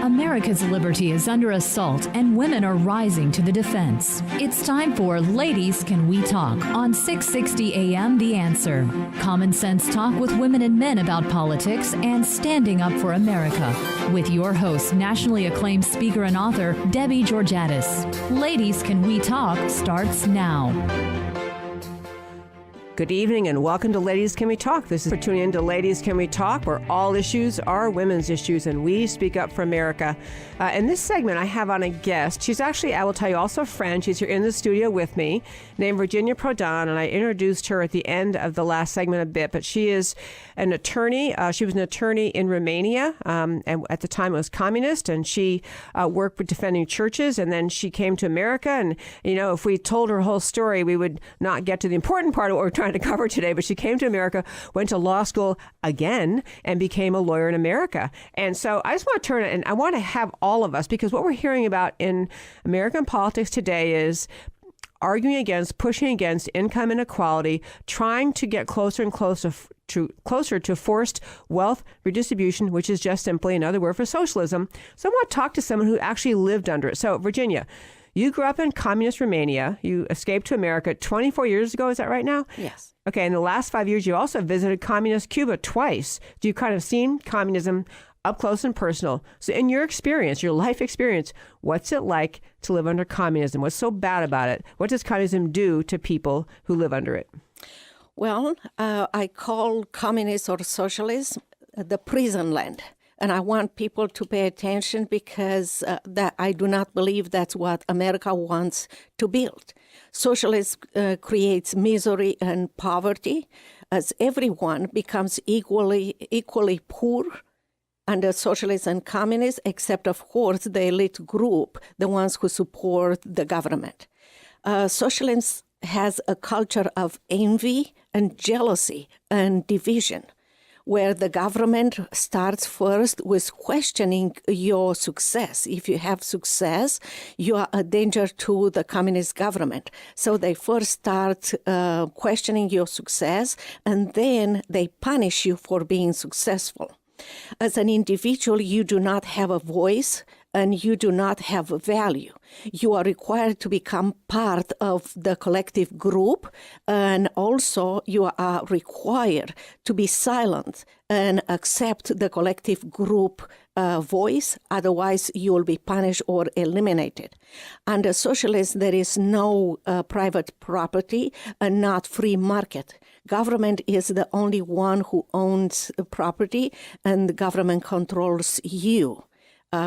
America's liberty is under assault and women are rising to the defense. It's time for Ladies Can We Talk on 660 AM The Answer. Common sense talk with women and men about politics and standing up for America. With your host, nationally acclaimed speaker and author, Debbie Georgatos. Ladies Can We Talk starts now. Good evening and welcome to Ladies Can We Talk. This is for tuning in to Ladies Can We Talk, where all issues are women's issues and we speak up for America. In this segment, I have on a guest. She's actually, I will tell you, also a friend. She's here in the studio with me, named Virginia Prodan, and I introduced her at the end of the last segment a bit, but she is an attorney. She was an attorney in Romania, and at the time it was communist, and she worked with defending churches, and then she came to America, and, you know, if we told her whole story, we would not get to the important part of what we're trying to cover today, but she came to America, went to law school again, and became a lawyer in America. And so I just want to turn it, and I want to have all of us, because what we're hearing about in American politics today is arguing against, pushing against income inequality, trying to get closer and closer to forced wealth redistribution, which is just simply another word for socialism. So I want to talk to someone who actually lived under it. So Virginia, you grew up in communist Romania. You escaped to America 24 years ago. Is that right now? Yes. Okay. In the last 5 years, you also visited communist Cuba twice. Do you kind of seen communism up close and personal? So in your experience, your life experience, what's it like to live under communism? What's so bad about it? What does communism do to people who live under it? Well, I call communism or socialism the prison land. And I want people to pay attention because that I do not believe that's what America wants to build. Socialism creates misery and poverty as everyone becomes equally poor under socialism and communism, except, of course, the elite group, the ones who support the government. Socialism has a culture of envy and jealousy and division, where the government starts first with questioning your success. If you have success, you are a danger to the communist government. So they first start questioning your success, and then they punish you for being successful. As an individual, you do not have a voice and you do not have value. You are required to become part of the collective group, and also you are required to be silent and accept the collective group voice, otherwise you will be punished or eliminated. Under socialism, there is no private property and not free market. Government is the only one who owns property, and the government controls you.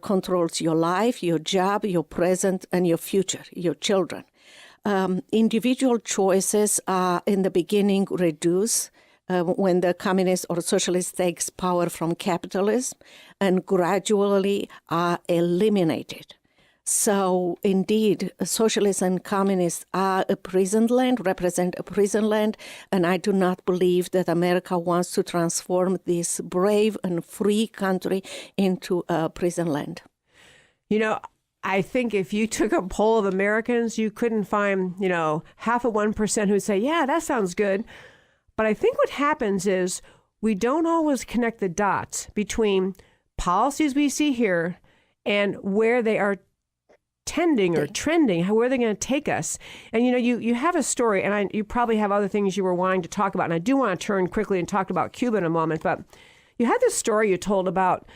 Controls your life, your job, your present, and your future, your children. Individual choices are in the beginning reduced when the communist or socialist takes power from capitalism, and gradually are eliminated. So indeed, socialists and communists are a prison land, represent a prison land, and I do not believe that America wants to transform this brave and free country into a prison land. You know, I think if you took a poll of Americans, you couldn't find, half of 1% who'd say, yeah, that sounds good. But I think what happens is we don't always connect the dots between policies we see here and where they are tending or trending, where are they going to take us? And, you have a story, and you probably have other things you were wanting to talk about. And I do want to turn quickly and talk about Cuba in a moment. But you had this story you told about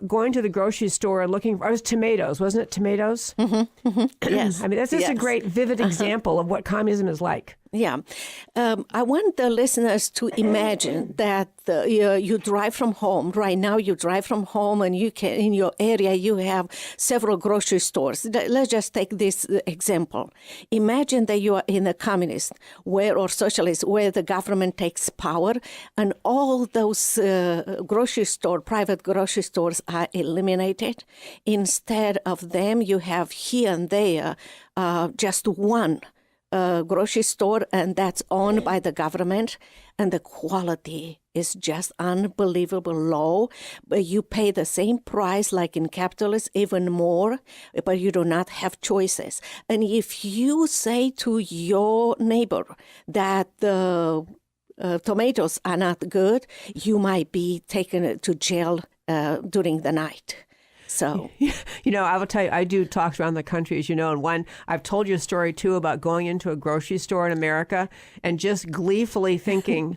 going to the grocery store and looking for, it was tomatoes, wasn't it? Tomatoes? Mm-hmm, mm-hmm. Yes. I mean, that's just a great, vivid example of what communism is like. Yeah. I want the listeners to imagine that you drive from home. Right now, you drive from home and in your area, you have several grocery stores. Let's just take this example. Imagine that you are in a communist or socialist where the government takes power and all those private grocery stores are eliminated. Instead of them, you have here and there just one grocery store, and that's owned by the government, and the quality is just unbelievable low. But you pay the same price like in capitalism, even more, but you do not have choices. And if you say to your neighbor that the tomatoes are not good, you might be taken to jail during the night. So, I will tell you, I do talks around the country, as you know, and one, I've told you a story too about going into a grocery store in America and just gleefully thinking,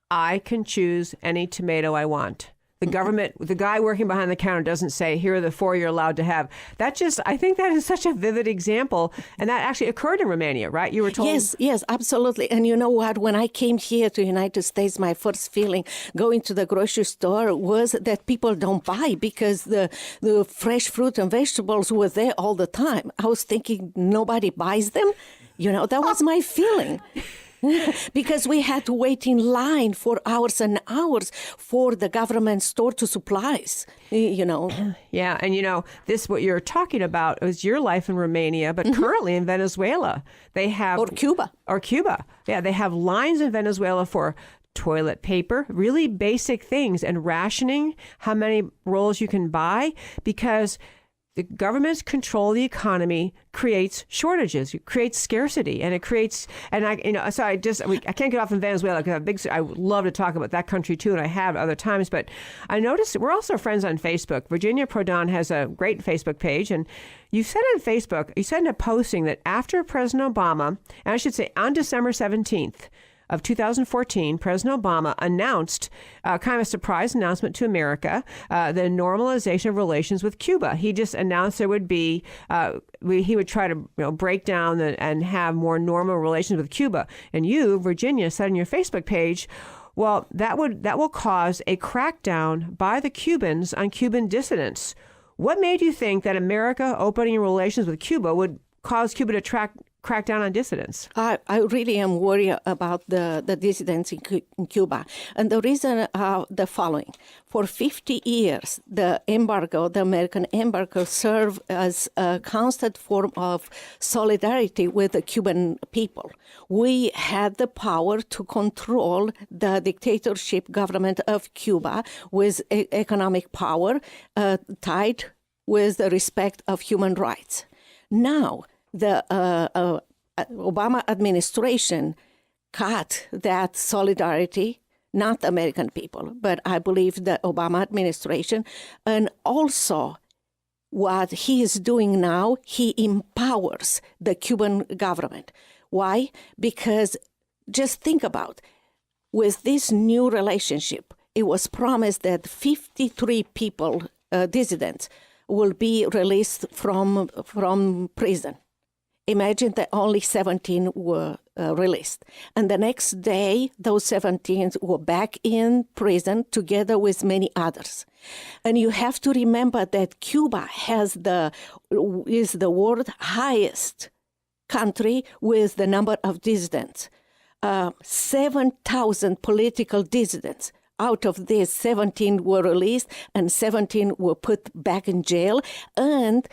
I can choose any tomato I want. The government, the guy working behind the counter doesn't say, here are the 4 you're allowed to have. I think that is such a vivid example. And that actually occurred in Romania, right? You were told? Yes, absolutely. And you know what? When I came here to the United States, my first feeling going to the grocery store was that people don't buy because the fresh fruit and vegetables were there all the time. I was thinking nobody buys them. That was my feeling. Because we had to wait in line for hours and hours for the government store to supplies, Yeah, and this, what you're talking about is your life in Romania, but currently in Venezuela. They have... Or Cuba. Yeah, they have lines in Venezuela for toilet paper, really basic things, and rationing, how many rolls you can buy, because... the government's control of the economy creates shortages, it creates scarcity, and it creates, and I can't get off in Venezuela because I would love to talk about that country too, and I have other times, but I noticed we're also friends on Facebook. Virginia Prodan has a great Facebook page, and you said on Facebook, you said in a posting that after President Obama, and I should say on December 17th, of 2014, President Obama announced kind of a surprise announcement to America, the normalization of relations with Cuba. He just announced there would be, he would try to break down and have more normal relations with Cuba. And you, Virginia, said on your Facebook page, well, that will cause a crackdown by the Cubans on Cuban dissidents. What made you think that America opening relations with Cuba would cause Cuba to crack down on dissidents? I really am worried about the dissidents in Cuba. And the reason are the following. For 50 years, the American embargo served as a constant form of solidarity with the Cuban people. We had the power to control the dictatorship government of Cuba with economic power tied with the respect of human rights. Now, the Obama administration cut that solidarity, not American people, but I believe the Obama administration. And also what he is doing now, he empowers the Cuban government. Why? Because just think about, with this new relationship, it was promised that 53 people, dissidents, will be released from prison. Imagine that only 17 were released. And the next day, those 17 were back in prison together with many others. And you have to remember that Cuba is the world's highest country with the number of dissidents. 7,000 political dissidents. Out of these, 17 were released and 17 were put back in jail, and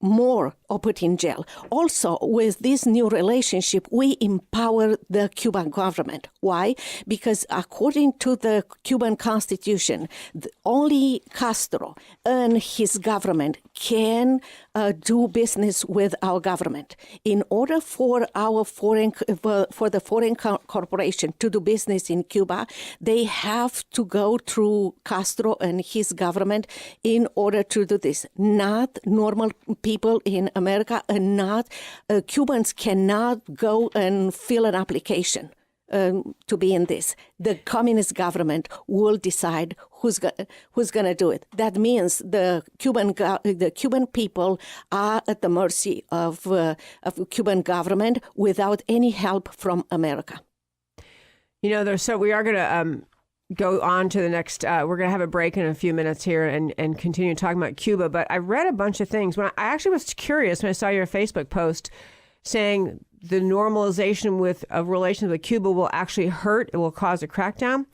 more or put in jail. Also, with this new relationship, we empower the Cuban government. Why? Because according to the Cuban Constitution, only Castro and his government can do business with our government. In order for the foreign corporation to do business in Cuba, they have to go through Castro and his government in order to do this. Not normal people in America, and not Cubans cannot go and fill an application to be in this. The communist government will decide who's going to do it. That means the Cuban people are at the mercy of Cuban government without any help from America. We are going to go on to the next, we're going to have a break in a few minutes here and continue talking about Cuba. But I read a bunch of things. I actually was curious when I saw your Facebook post saying the normalization of relations with Cuba will actually hurt, it will cause a crackdown.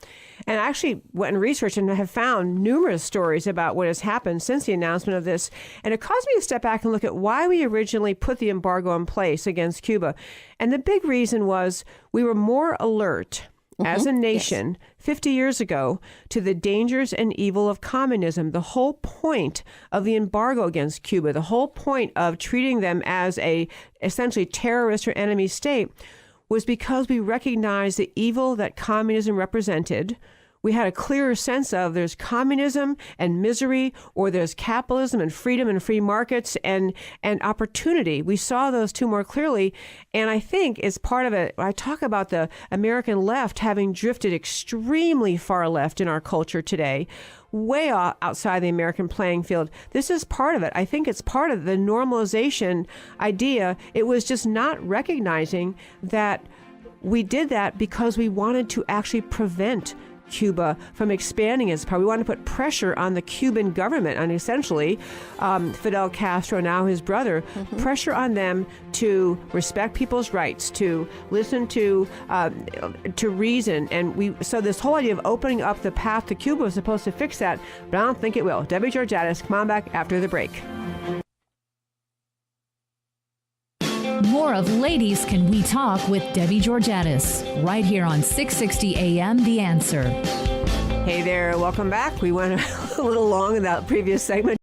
And I actually went and researched and have found numerous stories about what has happened since the announcement of this. And it caused me to step back and look at why we originally put the embargo in place against Cuba. And the big reason was we were more alert as a nation, yes, 50 years ago, to the dangers and evil of communism. The whole point of the embargo against Cuba, the whole point of treating them as a essentially terrorist or enemy state, was because we recognized the evil that communism represented. we had a clearer sense of there's communism and misery, or there's capitalism and freedom and free markets and opportunity. We saw those two more clearly. And I think as part of it, I talk about the American left having drifted extremely far left in our culture today, way outside the American playing field. This is part of it. I think it's part of the normalization idea. It was just not recognizing that we did that because we wanted to actually prevent Cuba from expanding its power. We wanted to put pressure on the Cuban government, and essentially Fidel Castro, now his brother, pressure on them to respect people's rights, to listen to reason. And so this whole idea of opening up the path to Cuba was supposed to fix that, but I don't think it will. Debbie Georgatos, come on back after the break. More of Ladies Can We Talk with Debbie Georgatos, right here on 660 AM The Answer. Hey there, welcome back. We went a little long in that previous segment.